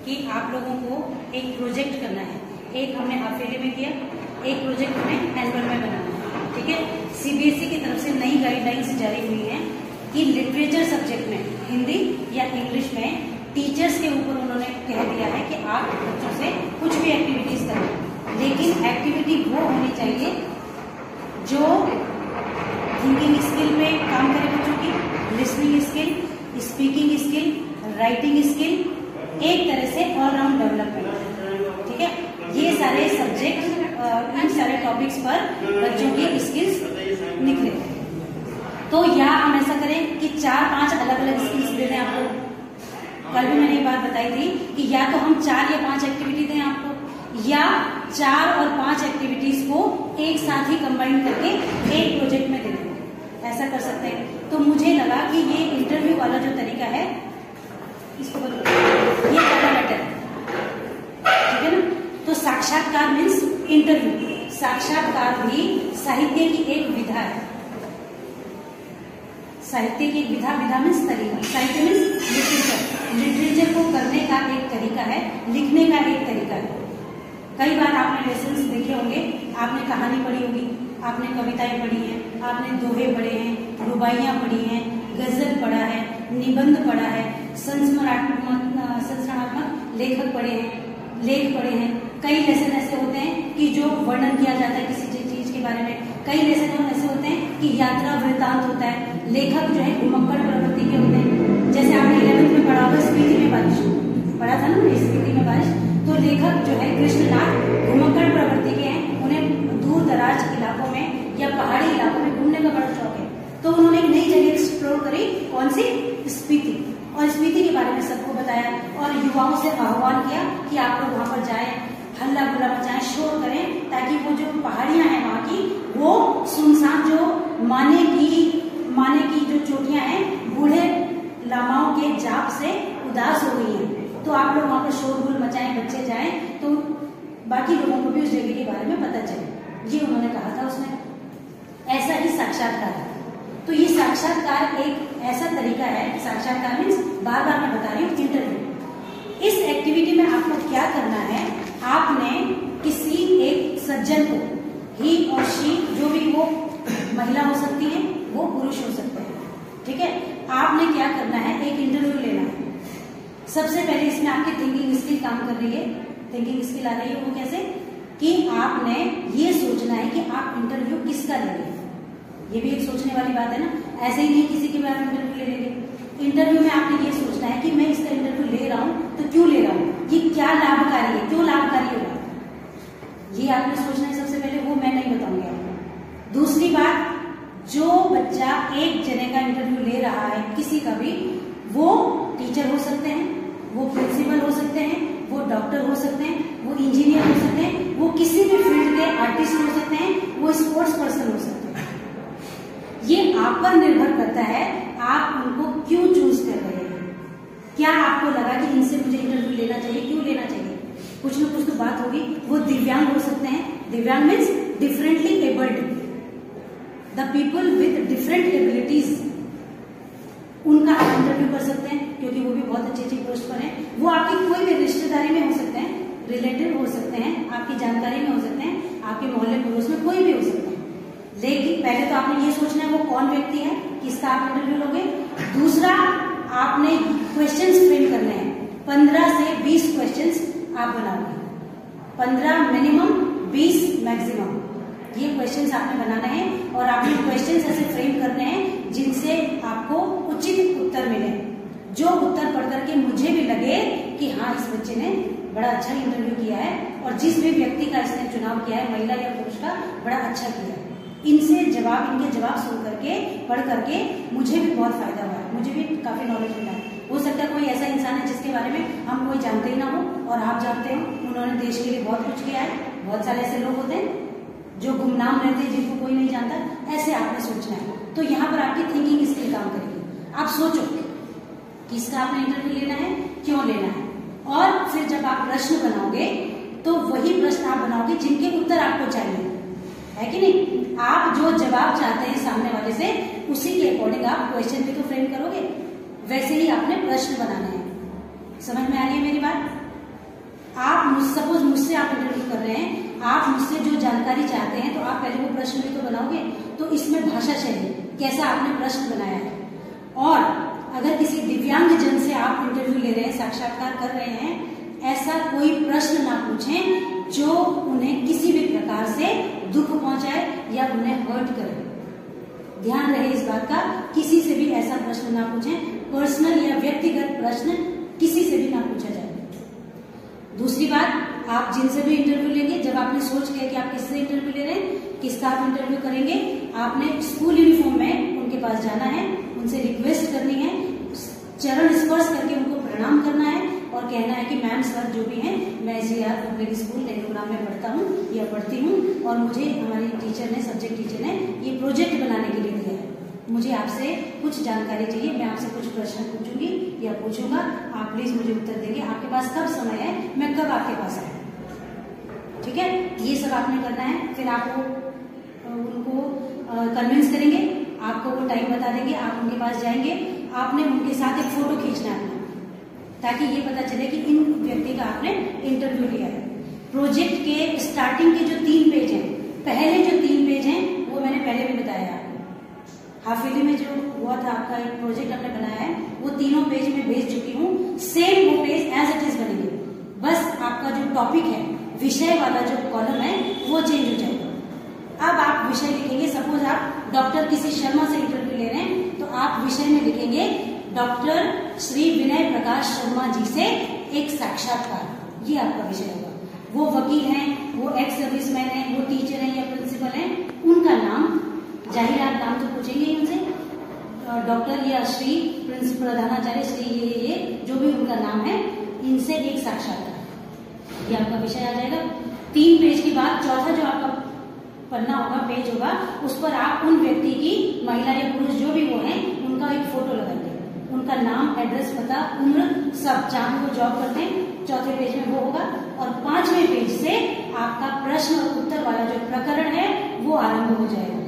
कि आप लोगों को एक प्रोजेक्ट करना है। एक हमने हाफ ईयरली में किया, एक प्रोजेक्ट हमें एनुअल में बनाना है। ठीक है, सीबीएसई की तरफ से नई गाइडलाइंस जारी हुई है कि लिटरेचर सब्जेक्ट में, हिंदी या इंग्लिश में, टीचर्स के ऊपर उन्होंने कह दिया है कि आप बच्चों से कुछ भी एक्टिविटीज करें, लेकिन एक्टिविटी वो होनी चाहिए जो थिंकिंग स्किल में काम करे बच्चों की, listening skill, speaking skill, writing skill, एक तरह से ऑलराउंड डेवलपमेंट। ठीक है, ये सारे सब्जेक्ट, इन सारे टॉपिक्स पर बच्चों की स्किल्स निकले। तो यहाँ हम ऐसा करें कि 4-5 अलग अलग स्किल्स दे दें आपको। कल भी मैंने ये बात बताई थी कि या तो हम 4 या 5 एक्टिविटी दें आपको, या 4 और 5 एक्टिविटीज को एक साथ ही कंबाइन करके एक प्रोजेक्ट में दे दें। ऐसा कर सकते हैं। तो मुझे लगा कि ये इंटरव्यू वाला जो तरीका है, इसको ये ज्यादा बेटर है। ठीक है ना। तो साक्षात्कार मीन्स इंटरव्यू। साक्षात्कार भी साहित्य की एक विधा है। साहित्य की एक विधा मीन्स तरीका। साहित्य मीन्स लिटरेचर। लिटरेचर को करने का एक तरीका है, लिखने का एक तरीका है। कई बार आपने लेसन्स देखे होंगे, आपने कहानी पढ़ी होगी, आपने कविताएं पढ़ी हैं, आपने दोहे पढ़े हैं, रुबाइयां पढ़ी हैं, गजल पढ़ा है, निबंध पढ़ा है, संस्मरणात्मक लेखक पढ़े हैं, लेख पढ़े हैं। कई लेसन ऐसे होते हैं कि जो वर्णन किया जाता है किसी चीज के बारे में। कई लेसन ऐसे होते हैं कि यात्रा वृत्तांत होता है। लेखक जो है घुमक्कड़ प्रवृत्ति के होते हैं। जैसे आपने 11th में पढ़ा होगा, स्पीति में बारिश पढ़ा था ना, स्पीति में बारिश। तो लेखक जो है कृष्णनाथ घुमक्कड़ प्रवृत्ति के हैं। उन्हें दूर दराज इलाकों में या पहाड़ी इलाकों में घूमने का बड़ा शौक है। तो उन्होंने एक नई जगह एक्सप्लोर करी, कौन सी? स्पीति। और स्पीति के बारे में सबको बताया और युवाओं से आह्वान किया कि आप लोग वहां पर जाएं, हल्ला गुल्ला मचाएं, शोर करें, ताकि वो जो पहाड़ियां हैं वहां की, वो सुनसान, जो माने की जो चोटियां हैं, बूढ़े लामाओं के जाप से उदास हो गई हैं। तो आप लोग वहां पर शोरगुल मचाएं, बच्चे जाएं, तो बाकी लोगों को भी उस जगह के बारे में पता चले। ये उन्होंने कहा था उसमें। ऐसा ही साक्षात्कार है। तो ये साक्षात्कार एक ऐसा तरीका है, साक्षात्कार मीन्स बार बार मैं बता रही हूँ इंटरव्यू। इस एक्टिविटी में आपको क्या करना है, आपने किसी एक सज्जन को, ही और शी, जो भी वो महिला हो सकती है, वो पुरुष हो सकते हैं। ठीक है, आपने क्या करना है, एक इंटरव्यू लेना है। सबसे पहले इसमें आपकी थिंकिंग स्किल काम कर रही है। थिंकिंग स्किल आ रही है, वो कैसे कि आपने ये सोचना है कि आप इंटरव्यू किसका ले रहे हैं। ये भी एक सोचने वाली बात है ना। ऐसे ही नहीं किसी के भी आप इंटरव्यू ले लेंगे। इंटरव्यू में आपने ये सोचना है कि मैं इसका इंटरव्यू ले रहा हूं तो क्यों ले रहा हूं, ये क्या लाभकारी है, क्यों लाभकारी होगा, ये आपने सोचना है सबसे पहले। वो मैं नहीं बताऊंगी आपको। दूसरी बात, जो बच्चा एक जने का इंटरव्यू ले रहा है, किसी का भी, वो टीचर हो सकते हैं, वो प्रिंसिपल हो सकते हैं, वो डॉक्टर हो सकते हैं, वो इंजीनियर हो सकते हैं, वो किसी भी फील्ड के आर्टिस्ट हो सकते हैं, वो स्पोर्ट्स पर्सन हो सकते हैं। ये आप पर निर्भर करता है, आप उनको क्यों चूज कर रहे हैं। क्या आपको लगा कि इनसे मुझे इंटरव्यू लेना चाहिए, क्यों लेना चाहिए? कुछ न कुछ तो बात होगी। वो दिव्यांग हो सकते हैं। दिव्यांग means differently abled, the people with different abilities, उनका आप इंटरव्यू कर सकते हैं, क्योंकि वो भी बहुत अच्छी अच्छी पोस्ट पर हैं। वो आपकी कोई भी रिश्तेदारी में हो सकते हैं, रिलेटिव हो सकते हैं, आपकी जानकारी में हो सकते हैं, आपके मोहल्ले पड़ोस में कोई भी हो सकते हैं। लेकिन पहले तो आपने ये सोचना है वो कौन व्यक्ति है, किसका आप इंटरव्यू लोगे। दूसरा, आपने क्वेश्चंस फ्रेम करने हैं। 15 से 20 क्वेश्चंस आप बनाओगे। 15 मिनिमम, 20 मैक्सिमम। ये क्वेश्चंस आपने बनाने हैं और आपने क्वेश्चंस ऐसे फ्रेम करने हैं जिनसे आपको उचित उत्तर मिले, जो उत्तर पढ़ करके मुझे भी लगे कि हाँ, इस बच्चे ने बड़ा अच्छा इंटरव्यू किया है और जिस भी व्यक्ति का इसने चुनाव किया है, महिला या पुरुष का, बड़ा अच्छा किया है। इनके जवाब सुन करके, पढ़ करके मुझे भी बहुत फायदा हुआ है, मुझे भी काफी नॉलेज मिला है। हो सकता है कोई ऐसा इंसान है जिसके बारे में हम कोई जानते ही ना हो और आप जानते हो, उन्होंने देश के लिए बहुत कुछ किया है। बहुत सारे ऐसे लोग होते हैं जो गुमनाम रहते हैं, जिनको कोई नहीं जानता। ऐसे आपने सोचना है। तो यहाँ पर आपकी थिंकिंग स्किल काम करेगी। आप सोचो किसका आपने इंटरव्यू लेना है, क्यों लेना है, और फिर जब आप प्रश्न बनाओगे तो वही प्रश्न आप बनाओगे जिनके उत्तर आपको चाहिए, है कि नहीं। आप जो जवाब चाहते हैं सामने वाले से, उसी के अकॉर्डिंग आप क्वेश्चन भी तो फ्रेम करोगे, वैसे ही आपने प्रश्न बनाने हैं। समझ में आ रही है मेरी बात? आप सपोज मुझसे आप इंटरव्यू कर रहे हैं, आप मुझसे जो जानकारी चाहते हैं, तो आप पहले वो प्रश्न भी तो बनाओगे। तो इसमें भाषा शैली, कैसा आपने प्रश्न बनाया है। और अगर किसी दिव्यांग जन से आप इंटरव्यू ले रहे हैं, साक्षात्कार कर रहे हैं, ऐसा कोई प्रश्न ना पूछें जो उन्हें किसी भी प्रकार से दुख पहुंचाए या उन्हें हर्ट करे। ध्यान रहे इस बात का, किसी से भी ऐसा प्रश्न ना पूछें, पर्सनल या व्यक्तिगत प्रश्न किसी से भी ना पूछा जाए। दूसरी बात, आप जिनसे भी इंटरव्यू लेंगे, जब आपने सोच लिया कि आप किससे इंटरव्यू ले रहे हैं, किसका आप इंटरव्यू करेंगे, आपने स्कूल यूनिफॉर्म में उनके पास जाना है, उनसे रिक्वेस्ट करनी है, चरण स्पर्श करके उनको प्रणाम करना है और कहना है कि मैम सर जो भी हैं, मैं SGR पब्लिक स्कूल नेहरूग्राम में पढ़ता हूँ या पढ़ती हूँ, और मुझे हमारी टीचर ने, सब्जेक्ट टीचर ने ये प्रोजेक्ट बनाने के लिए दिया है। मुझे आपसे कुछ जानकारी चाहिए, मैं आपसे कुछ प्रश्न पूछूंगी या पूछूंगा, आप प्लीज मुझे उत्तर देंगे। आपके पास कब समय है, मैं कब आपके पास आऊँ। ठीक है, ये सब आपने करना है। फिर आपको उनको कन्विंस करेंगे, आपको वो टाइम बता देंगे, आप उनके पास जाएंगे, आपने उनके साथ एक फोटो खींचना है ताकि ये पता चले कि इन व्यक्ति का आपने इंटरव्यू लिया है। प्रोजेक्ट के स्टार्टिंग के जो 3 पेज हैं, पहले जो 3 पेज हैं वो मैंने पहले भी बताया आपको। हाफ ईयरली में जो हुआ था आपका एक प्रोजेक्ट आपने बनाया है, वो तीनों पेज में भेज चुकी हूँ। सेम वो पेज एज इट इज बनेंगे, बस आपका जो टॉपिक है, विषय वाला जो कॉलम है वो चेंज हो जाएगा। अब आप विषय लिखेंगे, सपोज आप डॉक्टर किसी शर्मा से इंटरव्यू ले रहे हैं, तो आप विषय में लिखेंगे डॉक्टर श्री विनय प्रकाश शर्मा जी से एक साक्षात्कार। ये आपका विषय होगा। वो वकील हैं, वो एक्स सर्विसमैन है, वो टीचर हैं या प्रिंसिपल हैं, उनका नाम, जाहिर आप नाम तो पूछेंगे ही उनसे, डॉक्टर या श्री प्रिंसिपल प्रधानाचार्य श्री ये जो भी उनका नाम है, इनसे एक साक्षात्कार, ये आपका विषय आ जाएगा। 3 पेज के बाद चौथा जो आपका पन्ना होगा, पेज होगा, उस पर आप उन व्यक्ति की, महिला या पुरुष जो भी वो हैं, उनका एक फोटो लगाएंगे, उनका नाम, एड्रेस, पता, उम्र, सब, जहां वो जॉब करते हैं। चौथे पेज में वो होगा। और 5वें पेज से आपका प्रश्न और उत्तर वाला जो प्रकरण है वो आरंभ हो जाएगा।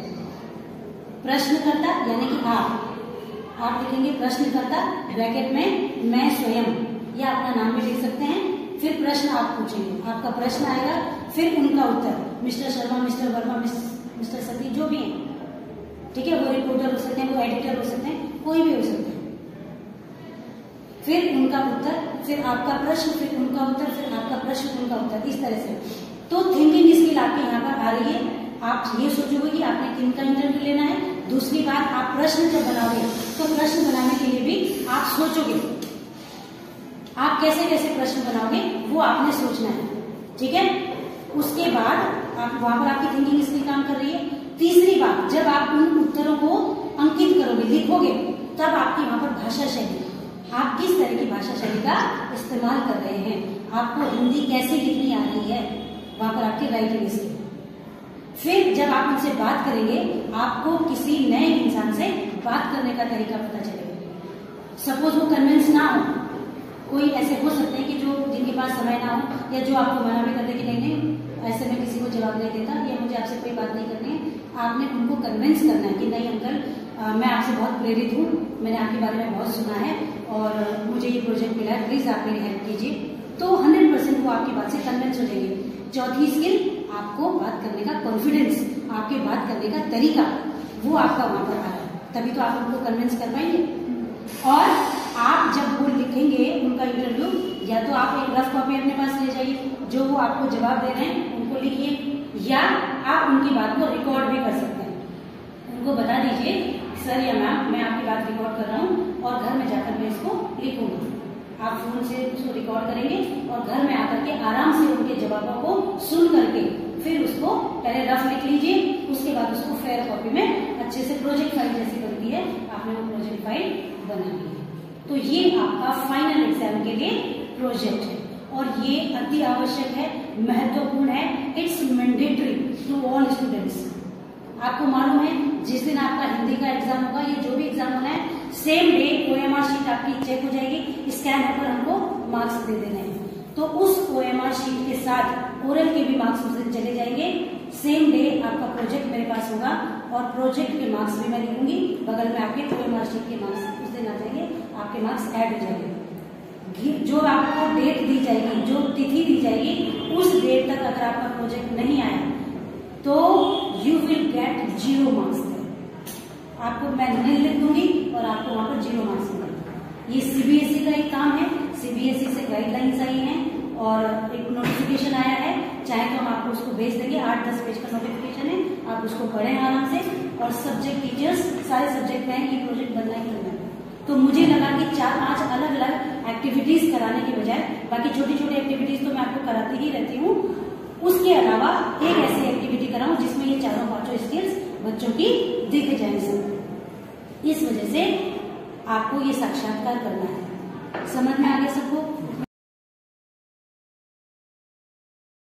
प्रश्नकर्ता यानी कि आप लिखेंगे प्रश्नकर्ता ब्रैकेट में मैं स्वयं, या अपना नाम भी लिख सकते हैं। फिर प्रश्न आप पूछेंगे, आपका प्रश्न आएगा, फिर उनका उत्तर, mister Sharma, mister Verma, mister Sati, जो भी है, ठीक है, वो रिपोर्टर हो सकते हैं, वो एडिटर हो सकते हैं, कोई भी हो सकते हैं। फिर उनका उत्तर, फिर आपका प्रश्न, फिर उनका उत्तर, फिर आपका प्रश्न, उनका उत्तर, इस तरह से। तो थिंकिंग स्किल आपके यहाँ पर आ रही है। आप ये सोचोगे कि आपने किन का इंटरव्यू लेना है। दूसरी बात, आप प्रश्न जब बनाओगे तो प्रश्न बनाने के लिए भी आप सोचोगे, आप कैसे कैसे प्रश्न बनाओगे वो आपने सोचना है। ठीक है, उसके बाद आप वहां पर आपकी थिंकिंग स्किल काम कर रही है। तीसरी बात, जब आप उन उत्तरों को अंकित करोगे, लिखोगे, तब आपकी वहां पर भाषा शैली, आप किस तरह की भाषा शैली का इस्तेमाल कर रहे हैं, आपको हिंदी कैसे लिखनी आ रही है, वहां पर आपकी राइटिंग स्किल। फिर जब आप उनसे बात करेंगे, आपको किसी नए इंसान से बात करने का तरीका पता चलेगा। सपोज वो कन्विंस ना हो, कोई ऐसे हो सकते हैं कि जो जिनके पास समय ना हो, या जो आपको मना भी कर दे कि नहीं ऐसे में किसी को जवाब नहीं देता, या मुझे आपसे कोई बात नहीं करनी है। आपने उनको कन्विंस करना है कि नहीं अंकल, मैं आपसे बहुत प्रेरित हूँ, मैंने आपके बारे में बहुत सुना है और मुझे ये प्रोजेक्ट मिला है, प्लीज आप मेरी हेल्प कीजिए। तो 100% वो आपकी बात से कन्विंस हो जाएंगे। चौथी स्किल, आपको बात करने का कॉन्फिडेंस, आपके बात करने का तरीका, वो आपका वहां पर आ रहा है, तभी तो आप उनको कन्विंस कर पाएंगे। और आप जब वो लिखेंगे उनका इंटरव्यू, या तो आप एक रफ कॉपी अपने पास ले जाइए, जो वो आपको जवाब दे रहे हैं उनको लिखिए, या आप उनकी बात को रिकॉर्ड भी कर सकते हैं। उनको बता दीजिए सर या मैम, मैं आपकी बात रिकॉर्ड कर रहा हूँ और घर में जाकर मैं इसको लिखूंगा। आप फोन से उसको रिकॉर्ड करेंगे और घर में आकर के आराम से उनके जवाबों को सुन करके फिर उसको पहले रफ लिख लीजिए, उसके बाद उसको फेयर कॉपी में अच्छे से प्रोजेक्ट फाइल जैसी बनती है, आपने वो प्रोजेक्ट फाइल बनानी है। तो ये आपका फाइनल एग्जाम के लिए प्रोजेक्ट है और ये अति आवश्यक है, महत्वपूर्ण है, it's mandatory to all students. आपको मालूम है जिस दिन आपका हिंदी का एग्जाम होगा, ये जो भी एग्जाम होना है, सेम डे OMR शीट आपकी चेक हो जाएगी, स्कैन होकर हमको मार्क्स दे देने हैं। तो उस OMR शीट के साथ ओरल के भी मार्क्स उस दिन चले जाएंगे। सेम डे आपका प्रोजेक्ट मेरे पास होगा और प्रोजेक्ट के मार्क्स भी मैं लिखूंगी, बगल में आपके OMR शीट के मार्क्स उस दिन आ जाएंगे, आपके मार्क्स ऐड हो जाएंगे। जो आपको डेट दी जाएगी, जो तिथि दी नहीं आया तो यू विल गेट 0 मार्क्स। आपको मैं नहीं लिख दूंगी और आपको वहां पर 0 मार्क्स मिलेंगे। ये सीबीएसई का एक काम है, सीबीएसई से गाइडलाइंस आई हैं और एक नोटिफिकेशन आया है, चाहे तो हम आपको उसको भेज देंगे, 8-10 पेज का नोटिफिकेशन है, आप उसको पढ़ें आराम से। और सब्जेक्ट टीचर्स सारे सब्जेक्ट में ये प्रोजेक्ट बनना ही करना है। तो मुझे लगा कि 4-5 अलग अलग एक्टिविटीज कराने के बजाय, बाकी छोटी छोटी एक्टिविटीज तो मैं आपको कराती ही रहती हूँ, उसके अलावा एक ऐसी एक्टिविटी कराऊं जिसमें ये 4-5 स्किल्स बच्चों की दिख जाए सब। इस वजह से आपको ये साक्षात्कार करना है। समझ में आ गया सबको?